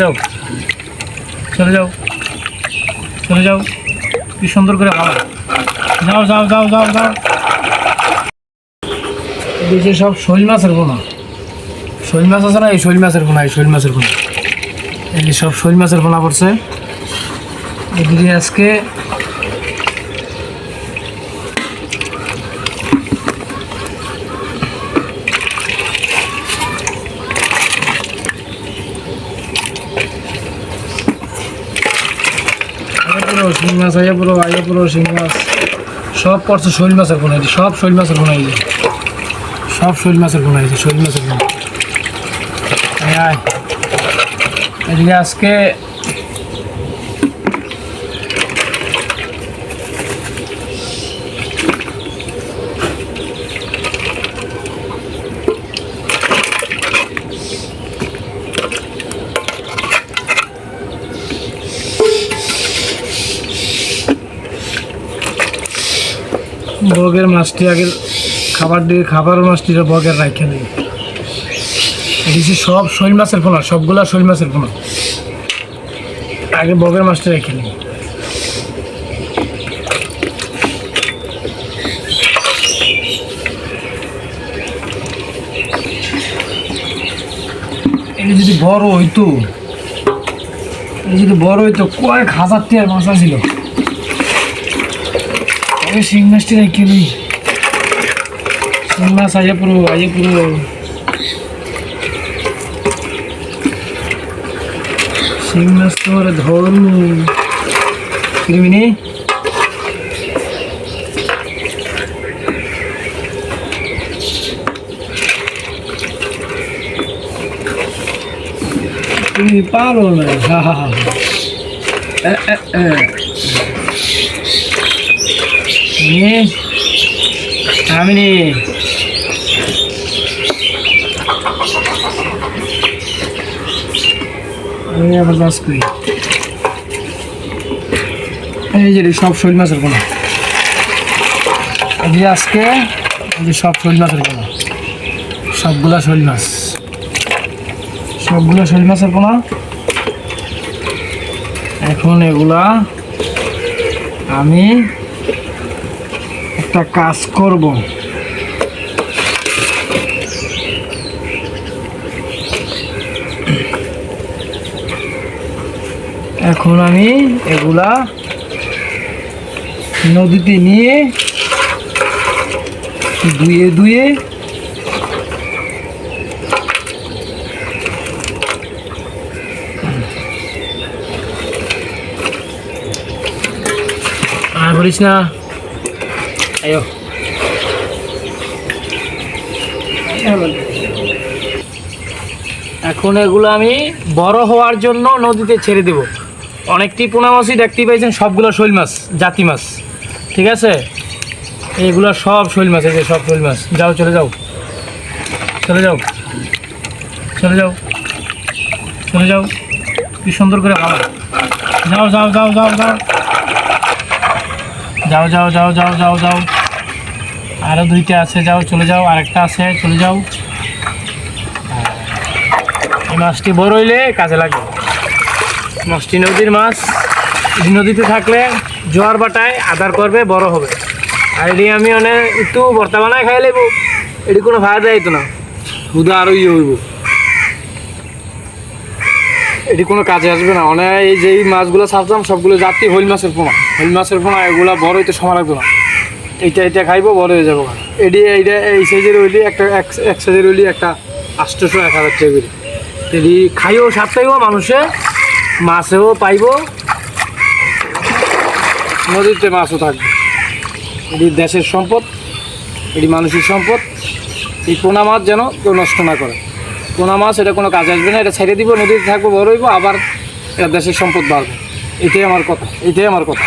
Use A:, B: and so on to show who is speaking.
A: যাও, চলে যাও, চলে যাও, কি সুন্দর করে ভালো। যাও যাও যাও যাও যাও। এদিকে সব শৈল মাছের পোনা, শৈল মাছ আছে না, এই শৈল মাছের পোনা, এই শৈল মাছের পোনা, এই সব শৈল মাছের পোনা পড়ছে। এদিকে আজকে শিং মাছ, আইয়া পুরো শিং মাছ সব পড়ছে শৈল মাছের পোনা, সব শৈল মাছের পোনা, সব শৈল মাছের পোনা, শৈল মাছের পোনা। এদিকে আজকে বগের মাছটি আগে খাবার মাছটি বগের রাখে দিই। এদিকে সব শৈল মাছের পোনা, সবগুলা শৈল মাছের পোনা, আগে বগের মাছটা রেখে নিই। এই যদি বড় হইতো, কয়েক হাজার টিয়ার মাছ ছিল। শিং মাছটি রেখে নিই, শিং মাছ আইয়া পুরো শিং মাছ তোমার ধরুন কিরমিনি। তুমি পারো না, আমি আবার বাস করি। এই যে সব শৈল মাছের পোনা, এই যে আজকে এই যে সব শৈল মাছের পোনা, সবগুলা শৈল মাছের পোনা। এখন এগুলা আমি একটা কাজ করব, এখন আমি এগুলা নদীতে নিয়ে ধুয়ে আর বলিস না, আয়ো এখন এগুলো আমি বড় হওয়ার জন্য নদীতে ছেড়ে দেব। অনেকটি পোনা মাছই দেখতে পাইছেন, সবগুলো শৈল মাছ, জাতি মাছ, ঠিক আছে। এইগুলো সব শৈল মাছ, এই যে সব শৈল মাছ। যাও, চলে যাও, চলে যাও, চলে যাও, চলে যাও, কি সুন্দর করে ভালো। যাও যাও যাও যাও যাও যাও যাও যাও যাও যাও যাও। আরও দুইটা আছে, যাও, চলে যাও, আরেকটা আছে, চলে যাও। এই মাছটি বড় হইলে কাজে লাগবে। মাছটি নদীর মাছ, নদীতে থাকলে জোয়ার বাটায় আদার করবে, বড় হবে। আর এটি আমি একটু ভর্তা বানায় খাই লাগবো, এটি কোনো ফায়দা হইতো না, হুদা আরও হইব, এটি কোনো কাজে আসবে না। এই যে মাছগুলো ছাড়তাম সবগুলো জাতি হইল মাছের পোনা, এগুলো বড় হইতে সময় লাগতো না। এইটা খাইবো, বড় হয়ে যাবো। এই সাইজের হইলে এক সাইজের হইলে একটা 800-1000 টাকা করে। এটি খাইও স্বাদ পাইব, মানুষে মাছেও পাইব, নদীতে মাছও থাকবে। এটি দেশের সম্পদ, এটি মানুষের সম্পদ। এই পোনা মাছ যেন কেউ নষ্ট না করে। পোনা মাছ এটা কোনো কাজে আসবে না, এটা ছেড়ে দিব, নদীতে থাকবো, বড় হইব, আবার এটা দেশের সম্পদ বাড়বে। এটাই আমার কথা।